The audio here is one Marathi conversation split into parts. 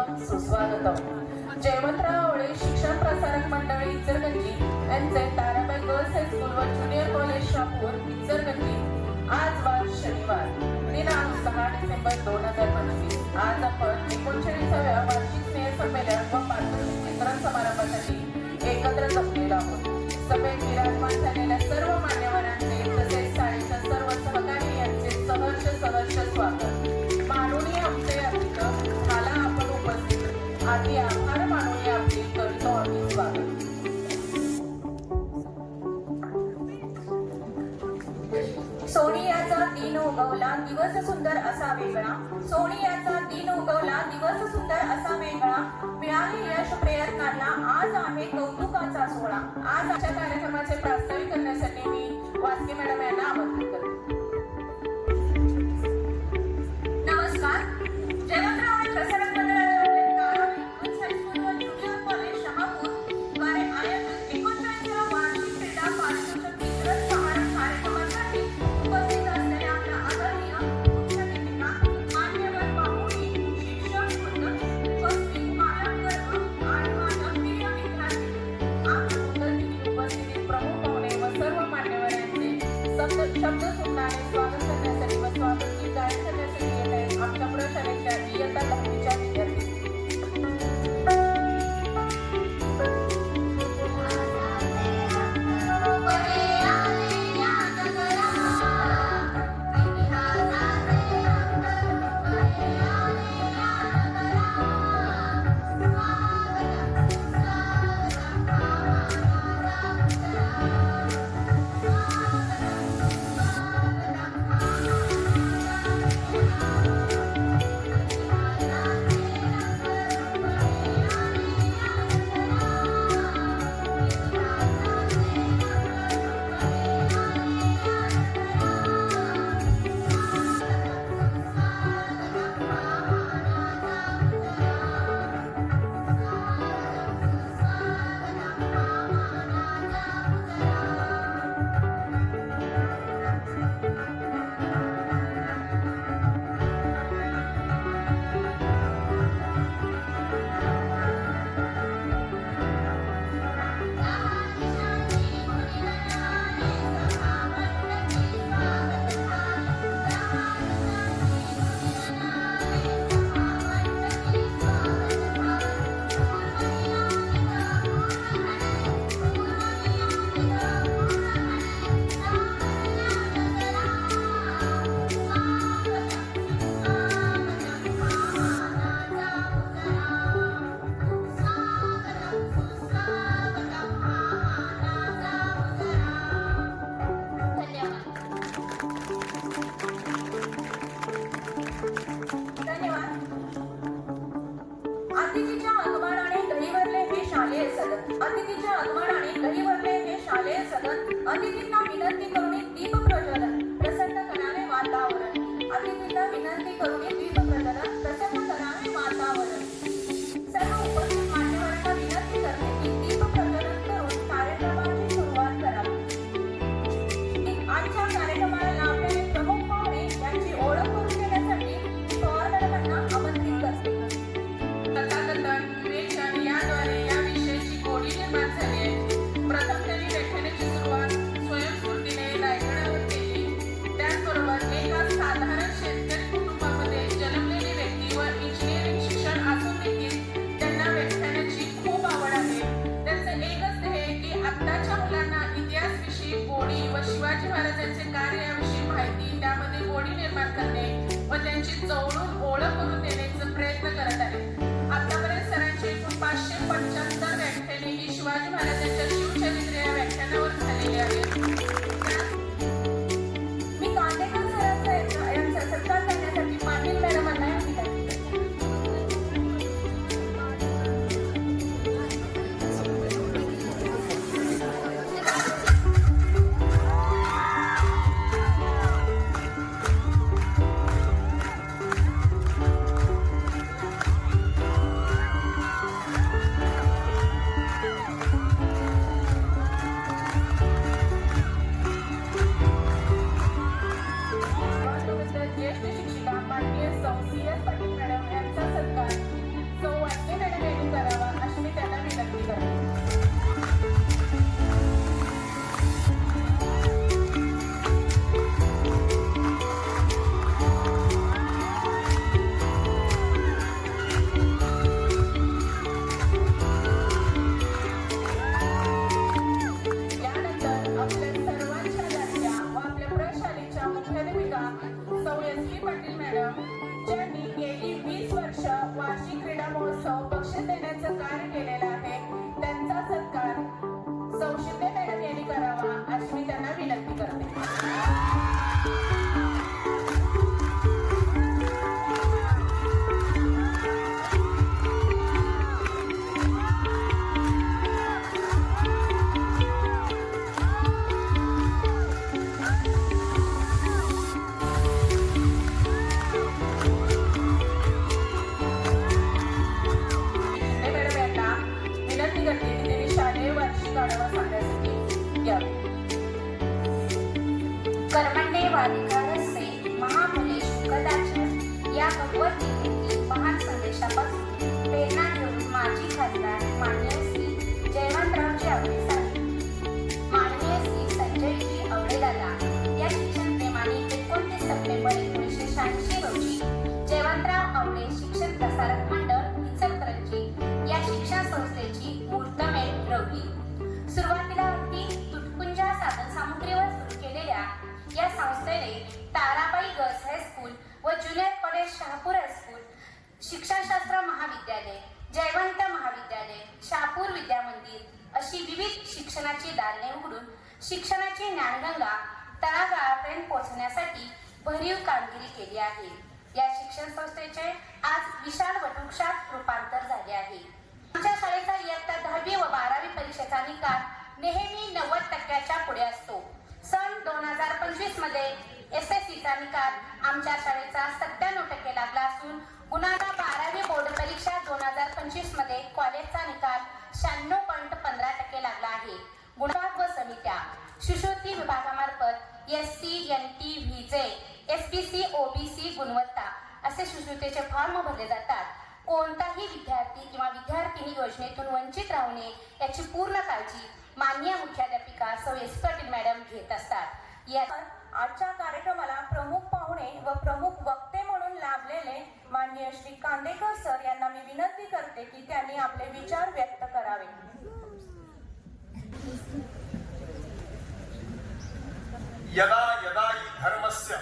सुस्वागतम. जयवंतराव आवळे शिक्षण प्रसारक मंडळ इचलकरंजी यांचे ताराबाई गर्ल्स हायस्कूल व ज्युनियर कॉलेज शहापूर इचलकरंजी आज वार शनिवार दिनांक 6 डिसेंबर 2025. आज आपण 39व्या वार्षिक स्नेहसंमेलन व पारितोषिक वितरण समारंभासाठी एकत्र जमलेलो आहोत. सभेत विराजमान झालेल्या सर्व मान्यवरांचे तसेच शाळेच्या सर्व सहकारी यांचे सहर्ष स्वागत. माननीय आमचे अतिथी मला आपण उपस्थित आधी आभार मानूया आपले करतो आम्ही स्वागत. सोनियाचा दिन उगवला दिवस सुंदर असा वेगळा. सोनियाचा दिन उगवला दिवस सुंदर असा वेगळा. मिळाले यश प्रयत्नांना आज आहे कौतुकाचा सोहळा. आज आजच्या कार्यक्रमाचे प्रास्ताविक करण्यासाठी मी वास्के मॅडम यांना आमंत्रित करते. नमस्कार. जयवंतराव प्रसारक मंडळाच्या ताराबाई गर्ल्स हायस्कूल व ज्युनियर कॉलेज शहापूर द्वारे आयोजित 39व्या वार्षिक क्रीडा पारितोषिक वितरण समारंभ कार्यक्रमासाठी उपस्थित असलेल्या आपल्या आदरणीय मुख्यातिथींना, मान्यवर पाहुणे, शिक्षक वृंद, उपस्थित पालकवर्ग आणि माझ्या प्रिय विद्यार्थी, आपल्या मुख्यातिथी उपस्थित प्रमुख पाहुणे व सर्व मान्यवरांचे शब्द सुमनाने स्वागत करण्यासाठी व स्वागत गीत गायन करण्यासाठी येत आहेत आमच्या प्रशालेच्या इयत्ता 10वीच्या विद्यार्थी. अतिथीच्या आगमनाने दही भरले हे शालेय सदन. अतिथीच्या आगमनाने दही भरले हे शालेय सदन. अतिथींना विनंती करून दीप प्रज्वलन प्रसन्न करावे वातावरण. अतिथींना विनंती करून दीप प्रज्वलन प्रसन्न करावे वातावरण. सर्व उपस्थित मान्यवरांना विनंती करते की दीप प्रज्वलन करून कार्यक्रमाची सुरुवात करावी. आजच्या कार्यक्रमाला लाभलेले प्रमुख पाहुणे यांची ओळख करून देण्यासाठी पवार मॅडमांना आमंत्रित करते. याद्वारे या विषयाची गोडी निर्माण झाली आहे. प्रथम त्यांनी व्याख्यानाची सुरुवात स्वयंस्फूर्तीने रायगडावर केली. वार्षिक क्रीडा महोत्सव बक्षीस देण्याचं कार्य केलेलं आहे त्यांचा सत्कार सौ शिंदे मॅडम यांनी करावा अशी मी त्यांना विनंती करते. कर्मण्येवाधिकारस्ते महाफलेषु कदाचन या भगवद्गीतेतील महान संदेशापासून प्रेरणा घेऊन माजी खासदार माननीय श्री जयवंतरावजी आवळे साहेब, माननीय श्री संजयजी आवळेदादा या शिक्षण प्रेमाने 29 सप्टेंबर 1986 रोजी जयवंतराव आवळे शिक्षण प्रसारक मंडळ इचलकरंजी या शिक्षण संस्थेची मुहूर्तमेढ रोवली. सुरुवातीला अगदी तुटपुंजा साधन सामुग्रीवर सुरू केलेल्या या संस्थेने ताराबाई गर्ल्स हायस्कूल व ज्युनियर कॉलेज शहापूर हायस्कूल, शिक्षणशास्त्र महाविद्यालय, जयवंत महाविद्यालय, शहापूर विद्यामंदिर अशी विविध शिक्षणाची दालने उघडून शिक्षणाची ज्ञानगंगा तळागाळापर्यंत पोहोचण्यासाठी भरीव कामगिरी केली आहे. या शिक्षण संस्थेचे आज विशाल वटवृक्षात रूपांतर झाले आहे. आमच्या शाळेचा इयत्ता 10वी व 12वी परीक्षेचा निकाल नेहमी 90% पुढे असतो. सन 2025 मध्ये SSCचा निकाल आमच्या शाळेचा 97% लागला असून गुणांना 12वी बोर्ड परीक्षा 2025 मध्ये कॉलेजचा निकाल 96.15% लागला आहे. गुणभाग व समित्या शिष्यवृत्ती विभागामार्फत SC, NT, VJ, SBC, OBC गुणवत्ता असे शिष्यवृत्तीचे फॉर्म भरले जातात. कोणताही विद्यार्थी किंवा विद्यार्थिनी योजनेतून वंचित राहू नये याची पूर्ण काळजी माननीय मुख्याध्यापिका सौ एस पाटील मॅडम घेत असतात. आजच्या कार्यक्रमाला प्रमुख पाहुणे व प्रमुख वक्ते म्हणून लाभलेले माननीय श्री कांदेकर सर यांना मी विनंती करते की त्यांनी आपले विचार व्यक्त करावे. यदा यदा हि धर्मस्य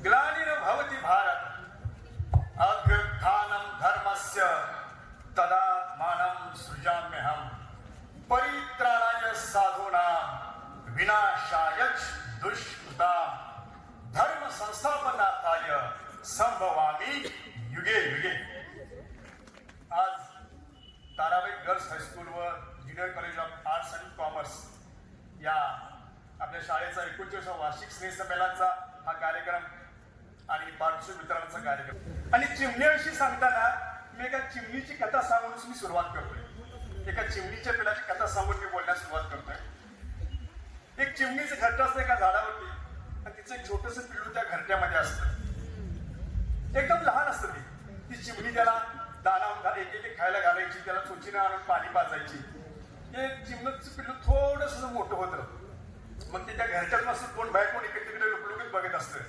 ग्लानिर्भवति भारत अभ्युत्थानं धर्मस्य तदात्मानं सृजाम्यहम् परित्राणाय साधूनां विनाशाय दुष्कृतां धर्म संस्थापनार्थाय संभवामि युगे युगे. आज ताराबाई गर्ल्स हायस्कूल व junior college of arts and commerce या आपल्या शाळेचा 39वा वार्षिक स्नेहसंमेलनाचा हा कार्यक्रम आणि पारितोषिक वितरणाचा कार्यक्रम. आणि चिमण्याविषयी सांगताना मी एका चिमणीची कथा सांगून मी सुरुवात करतोय. एका चिमणीच्या पिलाची कथा सांगून मी बोलण्यास सुरुवात करतोय. एक चिमणीचं घरटं असतं एका झाडावरती आणि तिचं एक छोटंसं पिल्लू त्या घरट्यामध्ये असतं. एकदम लहान असतं ती चिमणी त्याला दाना एक एक खायला घालायची, त्याला चोचीनं आणून पाणी पाजायची. हे चिमणीचं पिल्लू थोडंसं मोठं होतं. मग ते त्या घरट्यातून असं कोण बाहेर कोण इकडे तिकडे लुकलुकत बघत असतं.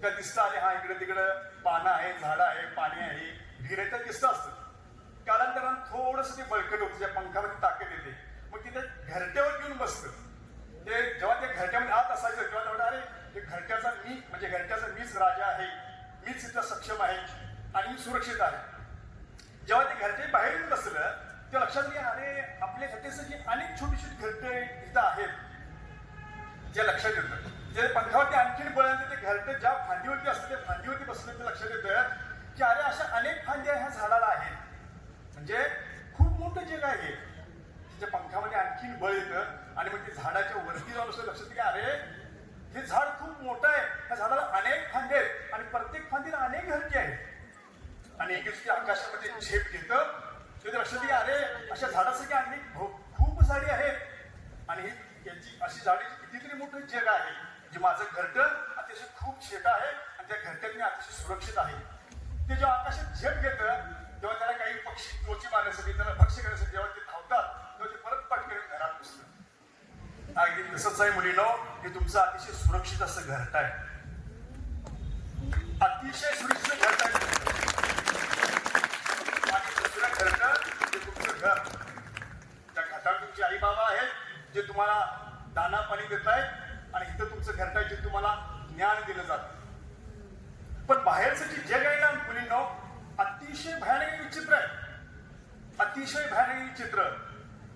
त्या दिसतं आले हा इकडे तिकडं पानं आहे, झाडं आहे, पाणी आहे, विहीर आहे, तर दिसतं असतं. कालांतरानं थोडंसं ते बळकट होतं, त्या पंखामध्ये ताकद येते. मग तिथे घरट्यावर घेऊन बसतं. ते जेव्हा त्या घरट्यामध्ये आत असायचं तेव्हा तेवढं अरे हे घरट्याचा मी म्हणजे घरट्याचा मीच राजा आहे, मीच इथं सक्षम आहे आणि मी सुरक्षित आहे. जेव्हा ते घरटे बाहेर येऊन बसलं तेव्हा लक्षात घ्या अरे आपल्या घरट्यासाठी अनेक छोटी छोटी घरटे इथं आहेत जे लक्षात येतं. जे पंखावरती आणखीन बळांचं ते घरटे ज्या फांदीवरती असतं त्या फांदीवरती बसलं ते लक्षात येतं की अरे अशा अनेक फांद्या ह्या झाडाला आहेत. म्हणजे खूप मोठं जग आहे. तिच्या पंखामध्ये आणखीन बळ येतं आणि मग ते झाडाच्या वरती जाऊन असं लक्षात की अरे हे झाड खूप मोठं आहे, त्या झाडाला अनेक फांदे आहेत आणि प्रत्येक फांदीला अनेक घरटे आहेत. आणि एक दिवशी आकाशामध्ये झेप घेतं ते लक्षात की अरे अशा झाडासाठी अनेक खूप झाडी आहेत आणि यांची अशी झाडी कितीतरी मोठं जग आहे. जे माझं घरटं अतिशय खूप छोटं आहे आणि त्या घरट्यात मी अतिशय सुरक्षित आहे. ते जेव्हा आकाशात झेप घेतं तेव्हा त्याला काही पक्षी चोची मारण्यासाठी त्याला भक्ष्य करण्यासाठी जेव्हा ते धावतात तेव्हा ते परत पटकन घरात घुसतं. अगदी तसंच आहे मुलीनो, हे तुमचं अतिशय सुरक्षित असं घरट आहे. अतिशय सुरक्षित घरट आहे. आणि दुसरं घरट ते तुमचं घर. त्या घरात तुमचे आई बाबा आहेत जे तुम्हाला दाना पाणी देत आहेत आणि इथं तुमचं घरट आहे जे तुम्हाला ज्ञान दिलं जातं. पण बाहेरचं जे जग आहे ना मुलींनो अतिशय अतिशय भयानक विचित्र आहे. अतिशय भयानक चित्र.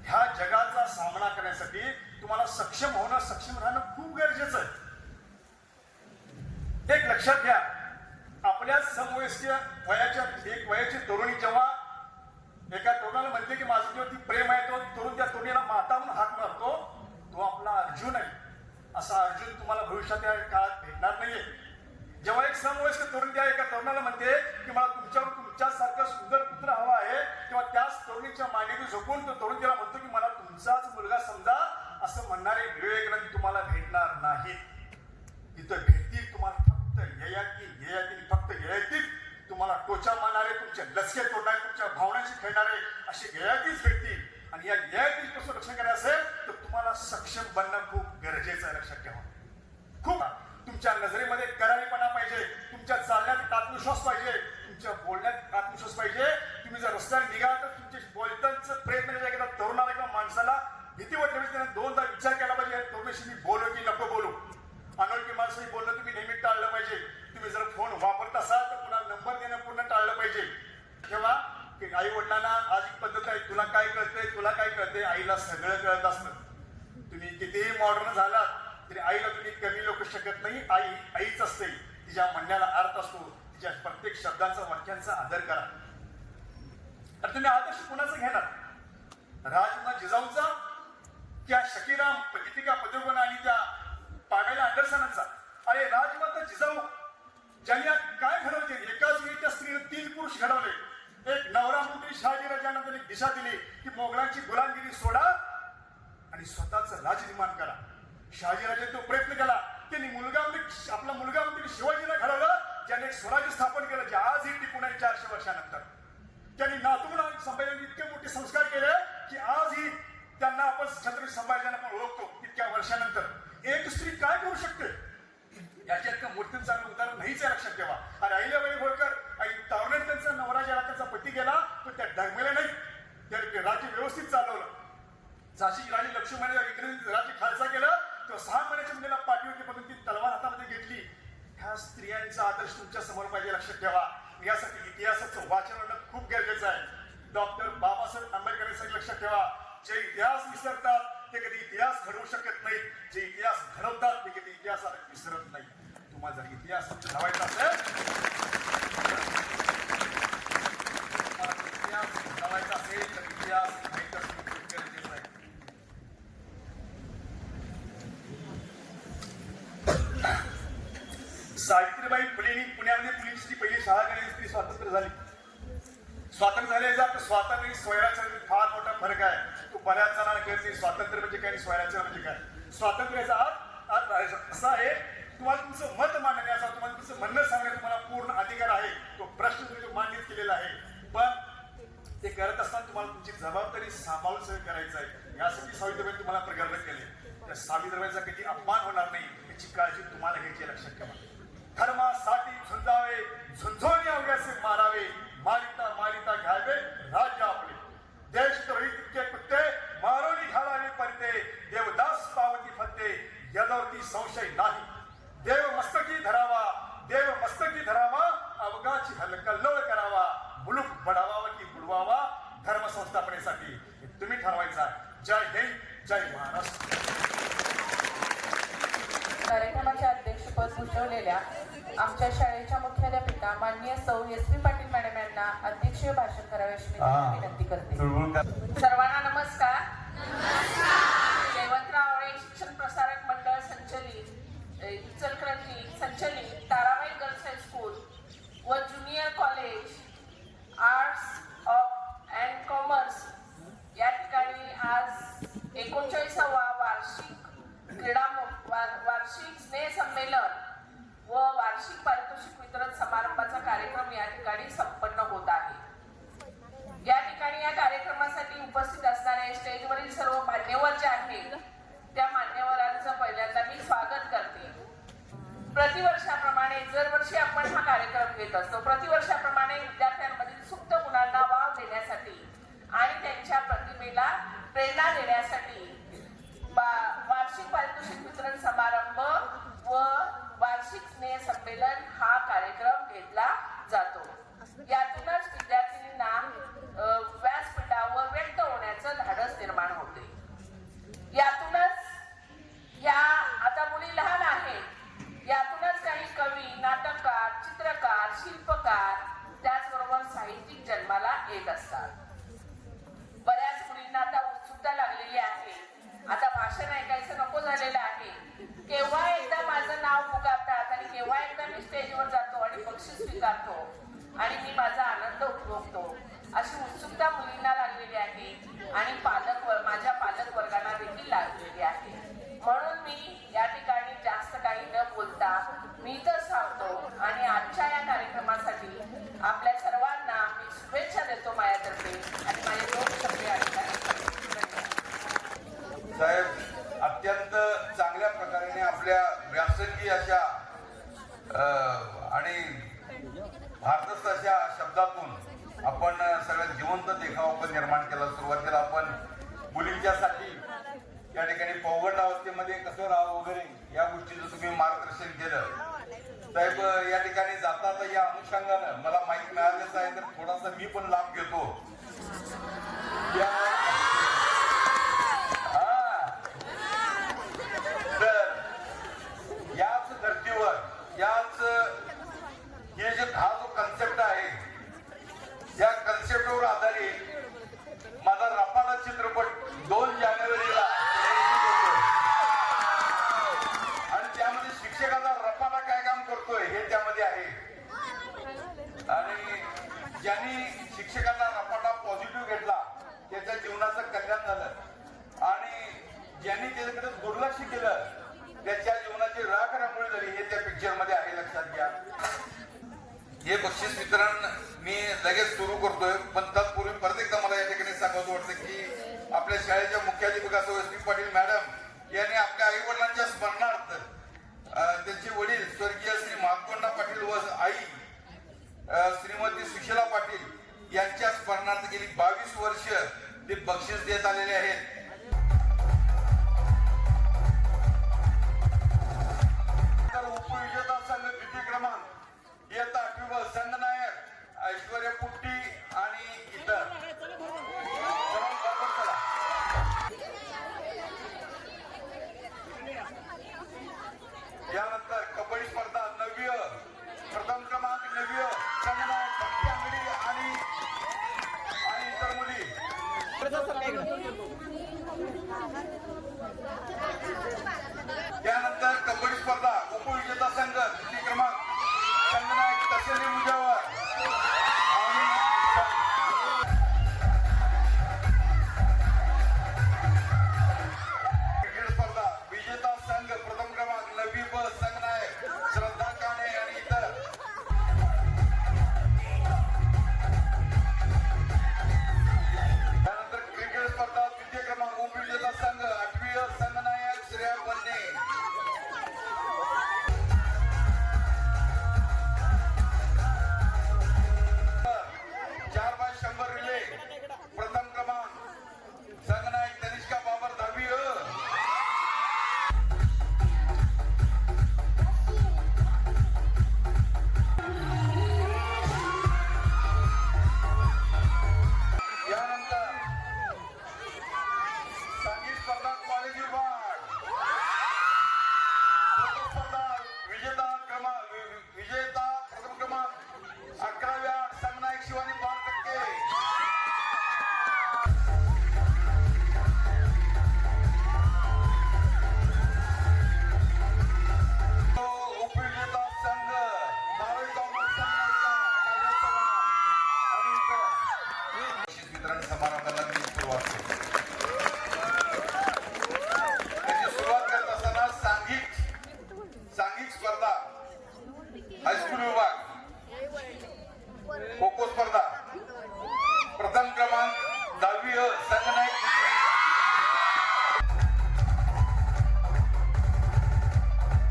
ह्या जगाचा सामना करण्यासाठी तुम्हाला सक्षम होणं, सक्षम राहणं खूप गरजेचं आहे. एक लक्षात घ्या, आपल्या समवयस्क वयाची तरुणी जेव्हा एका तरुणाला म्हणते की माझं जेव्हा ती प्रेम आहे, तो तरुण त्या तरुणीला माता म्हणून हाक मारतो, तो आपला अर्जुन आहे. असा अर्जुन तुम्हाला भविष्यात या काळात भेटणार नाहीये. जेव्हा एक समवयस्क तरुण त्या एका तरुणाला म्हणते की मला तुमच्यासारखा सुंदर पुत्र हवा आहे, तेव्हा त्याच तरुणीच्या मांडीवर झोपून तो तरुण तिला म्हणतो की मला तुमचाच मुलगा समजा, असं म्हणणारे विवेकानंद तुम्हाला भेटणार नाहीत. तिथं भेटतील तुम्हाला फक्त ययाती फक्त ययातीच तुम्हाला टोचा मारणारे, तुमचे लचके तोडणारे, तुमच्या भावनांशी खेळणारे असे ययातीच भेटतील. आणि या ययातीपासून रक्षण करायचं असेल तर तुम्हाला सक्षम बनणं खूप गरजेचं आहे. लक्षात ठेवा. खूप तुमच्या नजरेमध्ये करारीपणा पाहिजे, तुमच्या चालण्यात आत्मविश्वास पाहिजे, तुमच्या बोलण्यात आत्मविश्वास पाहिजे. तुम्ही जर रस्त्याने निघाल तर तुमचे बोलतांचं प्रयत्न केला, तरुणाला किंवा माणसाला भीती वाटली पाहिजे, त्याने दोनदा विचार केला पाहिजे, तरुणाशी मी बोलू की नको बोलू. अनोळखी माणसाशी बोलणं तुम्ही नेहमी टाळलं पाहिजे. तुम्ही जर फोन वापरत असाल तर पुन्हा नंबर देणं पूर्ण टाळलं पाहिजे. तेव्हा आई वडिलांना आज एक पद्धत आहे, तुला काय कळते, आईला सगळं कळत असतं. तुम्ही कितीही मॉडर्न झालात तरी आईला तुम्ही कमी लोकू शकत नाही. आई आईच असते. तिच्या म्हणण्याला अर्थ असतो. तिच्या प्रत्येक शब्दांचा, वाक्यांचा आदर करा. तर तुम्ही आदर्श कुणाचा घेणार? राजकुमार जिजाऊचा त्या शकीराम दीपिका पदुकोण आणि त्या पामेला अँडरसनचा? अरे राजमाता जिजाऊ ज्यांनी काय घडवले, एकाच वेळी त्या स्त्रीने 3 पुरुष घडवले. एक नवरा मंत्री शहाजीराजांना त्यांनी दिशा दिली की मोगलांची गुलामगिरी सोडा आणि स्वतःच राज्य निर्माण करा. शहाजीराजांनी तो प्रयत्न केला. त्यांनी आपला मुलगा मंत्री शिवाजीला घडवलं, ज्याने एक स्वराज्य स्थापन केलं जे आजही टिकून आहे 400 वर्षानंतर. त्यांनी नातूंना संभाजीने इतके मोठे संस्कार केले की आजही त्यांना आपण छत्रपती संभाजीराजांना आपण ओळखतो इतक्या वर्षानंतर. एक स्त्री काय करू शकते याच्यात मूर्तीचं चांगलं उदाहरण नाहीच आहे. लक्षात ठेवा. आणि अहिल्याबाई होळकर आणि तावण्यात त्यांचा नवरा ज्याला त्याचा पती गेला तो त्या डगमेला नाही, त्या राज्य व्यवस्थित चालवलं. झाशीची राणी लक्ष्मीबाई इंग्रजी राज्य खालसा केलं, तो 6 महिन्याच्या मुलीला पाठीवरती पडून ती तलवार हातामध्ये घेतली. ह्या स्त्रियांचा आदर्श तुमच्या समोर पाहिजे. लक्षात ठेवा. यासाठी इतिहासाचं वाचन होणं खूप गरजेचं आहे. डॉक्टर बाबासाहेब आंबेडकरांनी सांगितलं, लक्षात ठेवा, जे इतिहास विसरतात ते कधी इतिहास घडवू शकत नाही, जे इतिहास घडवतात ते कधी इतिहास विसरत नाही. तुम्हाला जर इतिहास घडवायचा असेल तर इतिहास माहित असणं खूप गरजेचं आहे. सावित्रीबाई फुलेंनी पुण्यामध्ये मुलींची पहिली शाळा काढली. ती स्वातंत्र्य झाली. स्वातंत्र्य झाले स्वातंत्र्य स्वयराज्य फार मोठा फरक आहे. तो बऱ्याच जणांना कळत नाही स्वातंत्र्य म्हणजे काय आणि स्वयराज्य म्हणजे काय. स्वातंत्र्याचा अर्थ असा आहे, तुम्हाला तुमचं मत मांडण्याचा, तुम्हाला तुमचं म्हणणं सांगण्याचा तुम्हाला पूर्ण अधिकार आहे. तो प्रश्न तुम्ही मांडणीत केलेला आहे. पण ते करत असताना तुम्हाला तुमची जबाबदारी सांभाळून सगळं करायचं आहे. यासाठी सावित्रीबाई तुम्हाला प्रगल्भ केले. त्या सावित्रीबाईचा कधी अपमान होणार नाही याची काळजी तुम्हाला घ्यायची. लक्षात ठेवा. धर्मासाठी झुंजावे, झुंझोनी अवघ्याचे मारावे, मारिता घ्यावे राज्य आपले. देशद्रोही तितके कुत्ते मारोनी घालावे परते, देवदास पावती फत्ते यदवती संशय नाही. देव मस्तकी धरावा, अवघाची हलकल्लोळ करावा, मुलूक बढावा की बुडवावा धर्म संस्थापनेसाठी. तुम्ही ठरवायचा. जय हिंद, जय महाराष्ट्र. कार्यक्रमाचे अध्यक्षपद भूषवलेल्या आमच्या शाळेच्या मुख्याध्यापिका माननीय सौ एस.पी. पाटील मॅडम यांना अध्यक्षीय भाषण करावे अशी मी विनंती करते. सर्वांना नमस्कार. जयवंतराव आवळे शिक्षण प्रसारक मंडळ संचलित इचलकरंजी संचलित ताराबाई गर्ल्स हायस्कूल व junior college arts and commerce या ठिकाणी आज 39वा वार्षिक स्नेह संमेलन व वार्षिक पारितोषिक वितरण समारंभाचा कार्यक्रम या ठिकाणी संपन्न होत आहे. या ठिकाणी या कार्यक्रमासाठी उपस्थित असणारे स्टेजवरील सर्व मान्यवर जे आहेत त्या मान्यवरांचं पहिल्यांदा मी स्वागत करते. प्रतिवर्षाप्रमाणे दरवर्षी आपण हा कार्यक्रम घेत असतो. प्रतिवर्षाप्रमाणे विद्यार्थ्यांमधील सुप्त गुणांना वाव देण्यासाठी आणि त्यांच्या प्रतिमेला प्रेरणा देण्यासाठी वार्षिक पारितोषिक वितरण समारंभ व वार्षिक स्नेह संमेलन हा कार्यक्रम घेतला जातो. यातूनच घेत असतात. बऱ्याच मुलींना आता उत्सुकता लागलेली आहे. आता भाषण ऐकायचं नको झालेलं आहे. केव्हा एकदा माझं नाव पुकारतात आणि केव्हा एकदा मी स्टेजवर जातो आणि बक्षीस स्वीकारतो आणि मी माझा आनंद उपभोगतो, अशी उत्सुकता मुलींना लागलेली आहे आणि माझ्या पालक वर्गांना देखील लागलेली आहे. म्हणून मी या ठिकाणी जास्त काही न बोलता मी तर सांगतो आणि आजच्या या कार्यक्रमासाठी आपल्या सर्वांना मी शुभेच्छा देतो माझ्यातर्फे आणि माझे 2 शब्द या ठिकाणी साहेब अत्यंत चांगल्या प्रकारे आपल्या व्यासंगी अशा आणि भारदस्त अशा शब्दातून आपण सगळ्यात जिवंत देखावा पण निर्माण केला. सुरुवातीला आपण मुलींच्यासाठी या ठिकाणी पौगंड अवस्थेमध्ये कसं राहावं वगैरे या गोष्टीचं तुम्ही मार्गदर्शन केलं. साहेब या ठिकाणी जाता या अनुषंगानं मला माहिती मिळालेच आहे, तर थोडासा मी पण लाभ घेतो. तर याच धर्तीवर याच हे जे हा जो कन्सेप्ट आहे या कन्सेप्टवर आधारित माझा रफादा चित्रपट 2 जानेवारीला आणि त्यामध्ये शिक्षकाचा रफादा काय काम करतोय हे त्यामध्ये आहे. आणि ज्यांनी शिक्षकाचा रफादा पॉझिटिव्ह घेतला त्याच्या जीवनाचं कल्याण झालं आणि ज्यांनी त्याच्याकडे दुर्लक्ष केलं त्याच्या जीवनाची राख रांगोळी झाली हे त्या पिक्चर मध्ये आहे. लक्षात घ्या. हे बक्षीस वितरण मी लगेच सुरू करतोय, पण तत्पूर्वी परत एकदा मला या ठिकाणी सांगावं वाटतं की आपल्या शाळेच्या मुख्याध्यापिका एस.पी. पाटील मॅडम यांनी आपल्या आई वडिलांच्या स्मरणार्थ त्यांचे वडील स्वर्गीय श्री महात्मा पाटील व आई श्रीमती सुशीला पाटील यांच्या स्मरणार्थ गेली 22 वर्ष ते बक्षीस देत आलेले आहेत. उपविजेता संघ द्वितीय क्रमांक इयत्ता 8वी संघनायक ऐश्वर्या पुट्टी आणि इतर. यानंतर कबड्डी स्पर्धा 9वी प्रथम क्रमांक 9वी संघनायक भक्ती आंगडी आणि इतर मुली. त्यानंतर कबड्डी स्पर्धा उपविजेता संघ द्वितीय क्रमांक संघनायक तसेली मुजावर क्रिकेट स्पर्धा विजेता संघ प्रथम क्रमांक 9वी ब संघनायक श्रद्धा काणे आणि इतर. त्यानंतर क्रिकेट स्पर्धा द्वितीय क्रमांक उपविजेता संघ 8वी संघनायक श्रेया बन्ने. 4x100 रिले प्रथम क्रमांक संघनायक तनिष्का बाबर 10वी. यानंतर संगीत स्पर्धा कॉलेज विभाग स्पर्धा विजेता प्रथम क्रमांक 11व्या संघनायक शिवानी 12%. उपविजेता संघ 12वी कॉमर्स वितरण समारंभाला मी सुरुवात करतो. त्याची सुरुवात करत असताना सांघिक स्पर्धा हायस्कूल विभाग खो खो स्पर्धा प्रथम क्रमांक 10वी संघनायक.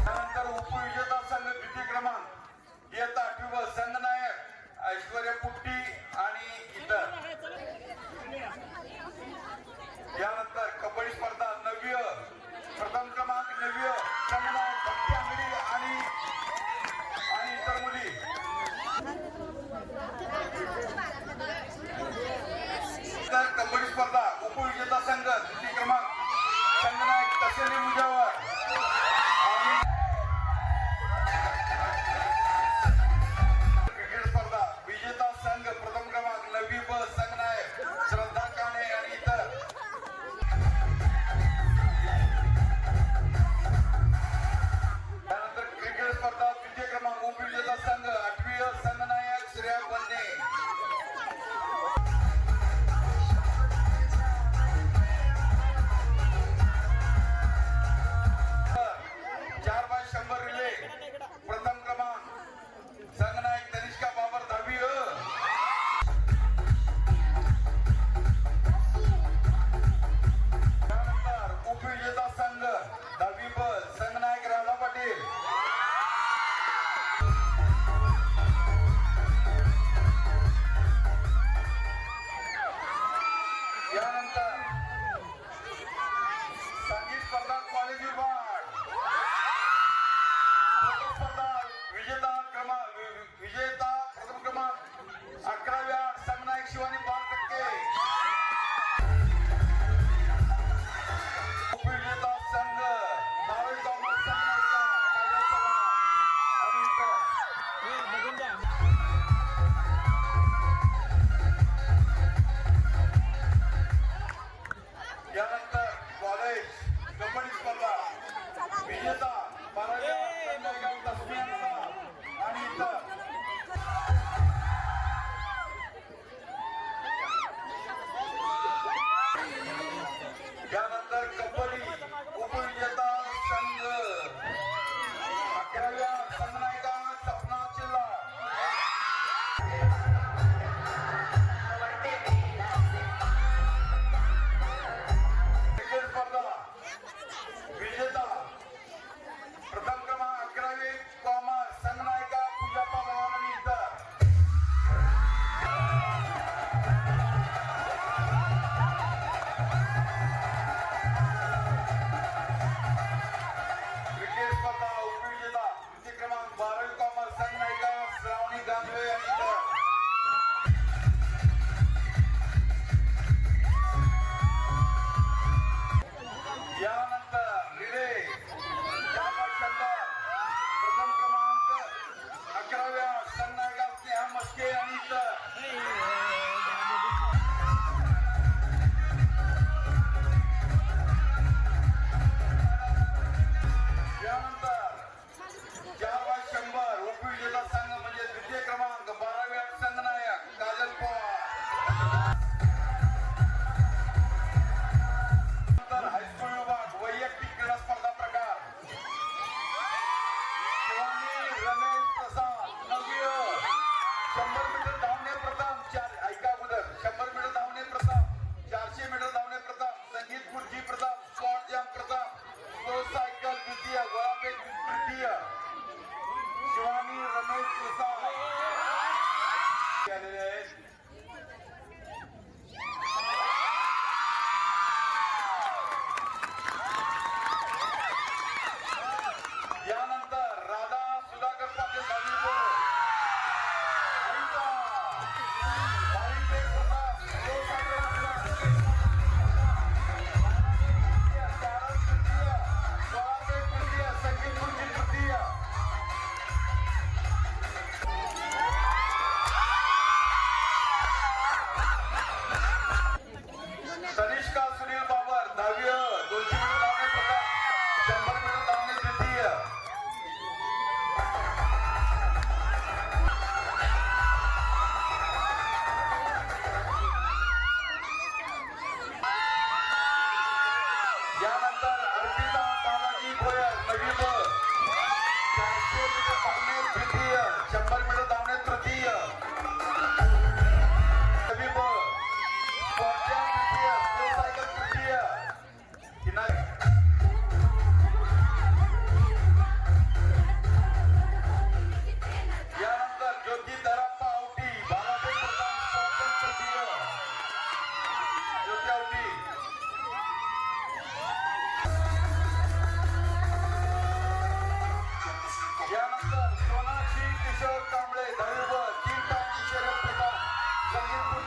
त्यानंतर उपविजेता संघ द्वितीय क्रमांक इयत्ता 8वी संघनायक ऐश्वर्या पुट्टी आणि इतर. यानंतर कबड्डी स्पर्धा 9वी प्रथम क्रमांक 9वी संघनायक भक्ती आंगडी आणि इतर मुली. कबड्डी स्पर्धा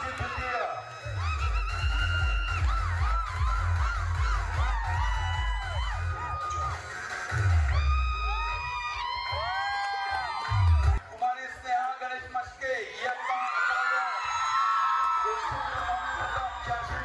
चतुर्थी तृतीय कुमारी स्नेहा गणेश मस्के इयत्ता 11वी. गोष्टी क्रमांक 85.